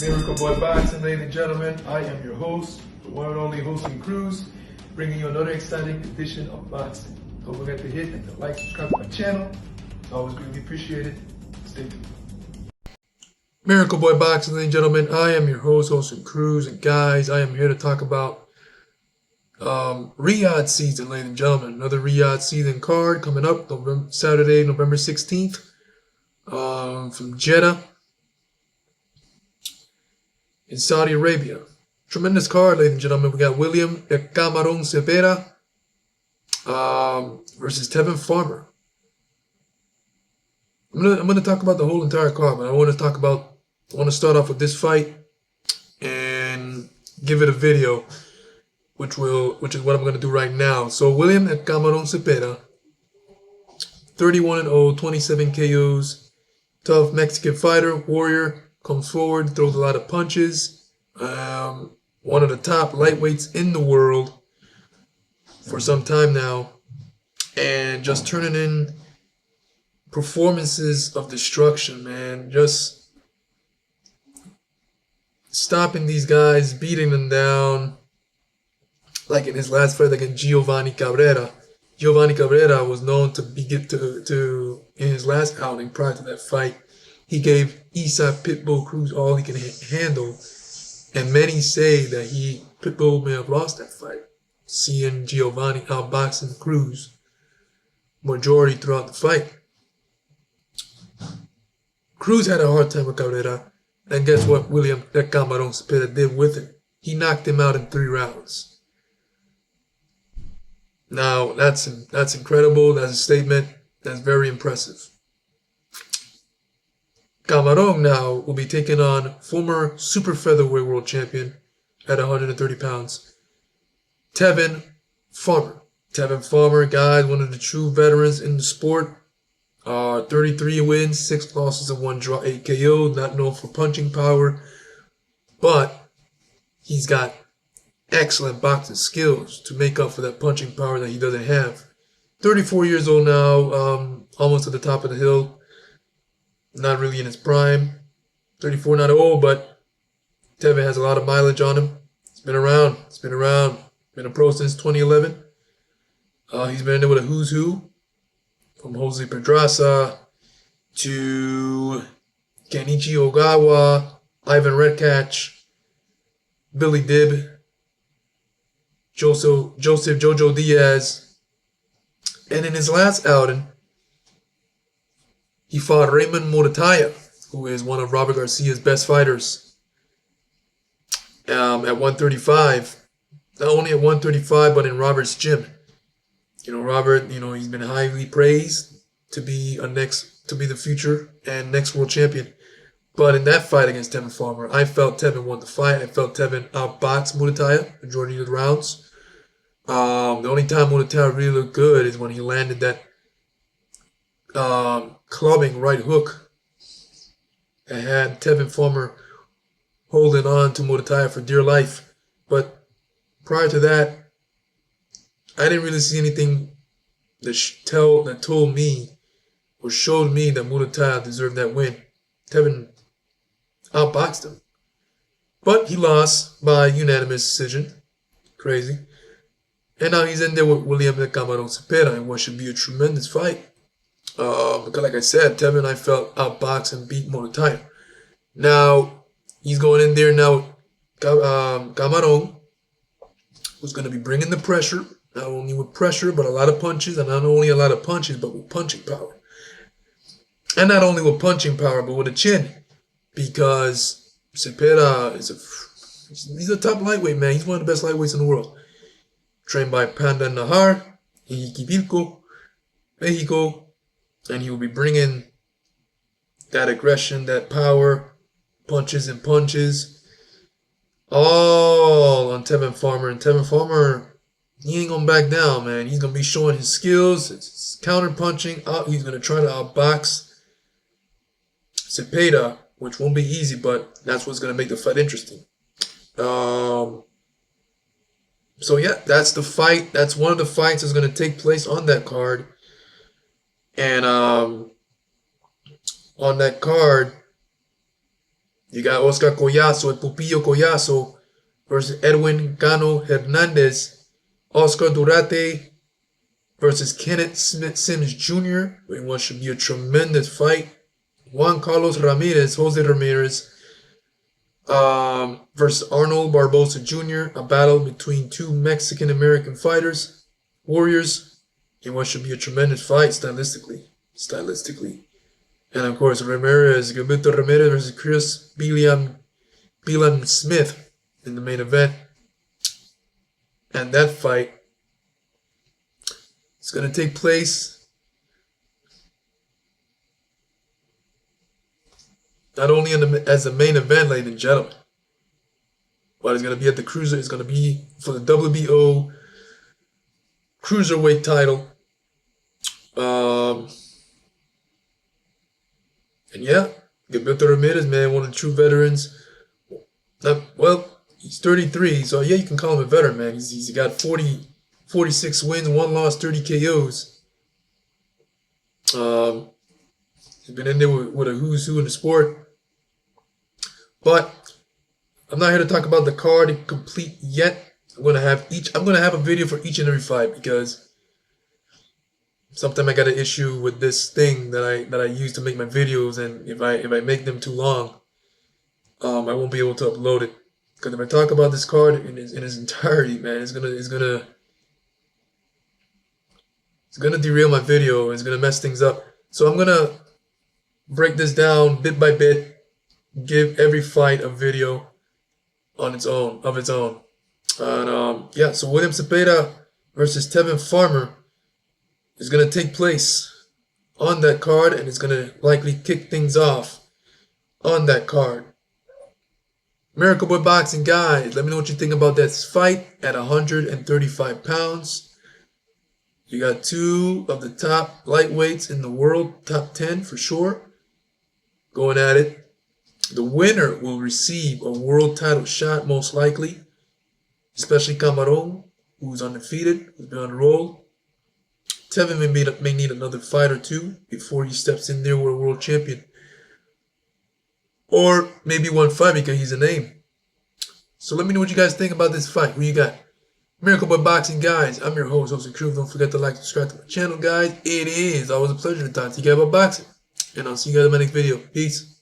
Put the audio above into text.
Miracle Boy Boxing, ladies and gentlemen. I am your host, the one and only Hosting Cruz, bringing you another exciting edition of boxing. Don't forget to hit and to like, subscribe to my channel. It's always greatly appreciated. Stay tuned. Miracle Boy Boxing, ladies and gentlemen. I am your host, Hosting Cruz, and guys, I am here to talk about Riyadh season, ladies and gentlemen. Another Riyadh season card coming up Saturday, November 16th, from Jeddah in Saudi Arabia. Tremendous card, ladies and gentlemen. We got William Cameron Zepeda versus Tevin Farmer. I'm gonna talk about the whole entire card, but I want to start off with this fight and give it a video, which is what I'm gonna do right now. So William Cameron Zepeda, 31-0, 27 KOs, tough Mexican fighter, warrior. Comes forward, throws a lot of punches. One of the top lightweights in the world for some time now. And just turning in performances of destruction, man. Just stopping these guys, beating them down. Like in his last fight against Giovanni Cabrera. Giovanni Cabrera was known to in his last outing prior to that fight, he gave Isa Pitbull Cruz all he can handle, and many say that Pitbull may have lost that fight, seeing Giovanni outboxing Cruz majority throughout the fight. Cruz had a hard time with Cabrera, and guess what William Cameron Zepeda did with it? He knocked him out in 3 rounds. Now, that's incredible. That's a statement. That's very impressive. Cameron now will be taking on former super featherweight world champion at 130 pounds, Tevin Farmer. Tevin Farmer, guys, one of the true veterans in the sport. 33 wins, 6 losses, and 1 draw, 8 KO. Not known for punching power, but he's got excellent boxing skills to make up for that punching power that he doesn't have. 34 years old now, almost at the top of the hill. Not really in his prime. 34, not old, but Tevin has a lot of mileage on him. He's been around. Been a pro since 2011. He's been in there with a who's who. From Jose Pedraza to Kenichi Ogawa, Ivan Redkach, Billy Dib, Joseph Jojo Diaz. And in his last outing, he fought Raymond Morataya, who is one of Robert Garcia's best fighters, at 135. Not only at 135, but in Robert's gym. Robert, he's been highly praised to be the future and next world champion. But in that fight against Tevin Farmer, I felt Tevin won the fight. I felt Tevin outboxed Morataya majority of the rounds. The only time Morataya really looked good is when he landed that clubbing right hook that had Tevin Farmer holding on to Morataya for dear life. But prior to that, I didn't really see anything that told me or showed me that Morataya deserved that win. Tevin outboxed him, but he lost by unanimous decision. Crazy. And now he's in there with William Cameron Zepeda in what should be a tremendous fight. Because like I said, Tevin, I felt outboxed and beat Morataya. Now, he's going in there now. Cameron, who's going to be bringing the pressure. Not only with pressure, but a lot of punches. And not only a lot of punches, but with punching power. And not only with punching power, but with a chin. Because Zepeda he's a top lightweight, man. He's one of the best lightweights in the world. Trained by Panda Nahar in Iquivilco, Mexico. And he will be bringing that aggression, that power, punches and punches, all on Tevin Farmer. And Tevin Farmer, he ain't going to back down, man. He's going to be showing his skills, his counter punching. He's going to try to outbox Zepeda, which won't be easy, but that's what's going to make the fight interesting. So yeah, that's the fight. That's one of the fights that's going to take place on that card. And on that card, You got Oscar Collazo, El Pupillo Collazo versus Edwin Gano Hernandez. Oscar Durate versus Kenneth Smith Sims Jr. in what should be a tremendous fight. Juan Carlos Ramirez, Jose Ramirez, versus Arnold Barbosa Jr., a battle between two Mexican-American fighters, warriors, in what should be a tremendous fight stylistically. And of course, Gilberto Ramirez versus Chris Belan Smith in the main event. And that fight is going to take place not only as the main event, ladies and gentlemen, but it's going to be at the cruiser. It's going to be for the WBO cruiserweight title. And yeah, Gilberto Ramirez, man, one of the true veterans. Well, he's 33, so yeah, you can call him a veteran, man. He's got 46 wins, 1 loss, 30 KOs. He's been in there with a who's who in the sport. But I'm not here to talk about the card complete yet. I'm gonna have a video for each and every fight, because sometimes I got an issue with this thing that I use to make my videos, and if I make them too long, I won't be able to upload it. Because if I talk about this card in its entirety, man, it's gonna derail my video. It's gonna mess things up. So I'm gonna break this down bit by bit. Give every fight a video of its own. And yeah, so William Zepeda versus Tevin Farmer is going to take place on that card, and it's going to likely kick things off on that card. Miracle Boy Boxing, guys, let me know what you think about this fight at 135 pounds. You got two of the top lightweights in the world, top 10 for sure, going at it. The winner will receive a world title shot, most likely, especially Camarón, who's undefeated, who's been on a roll. Tevin may need another fight or two before he steps in there with a world champion. Or maybe one fight because he's a name. So let me know what you guys think about this fight. Who you got? Miracle Boy Boxing, guys. I'm your host, Jose Cruz. Don't forget to like and subscribe to my channel, guys. It is always a pleasure to talk to you guys about boxing. And I'll see you guys in my next video. Peace.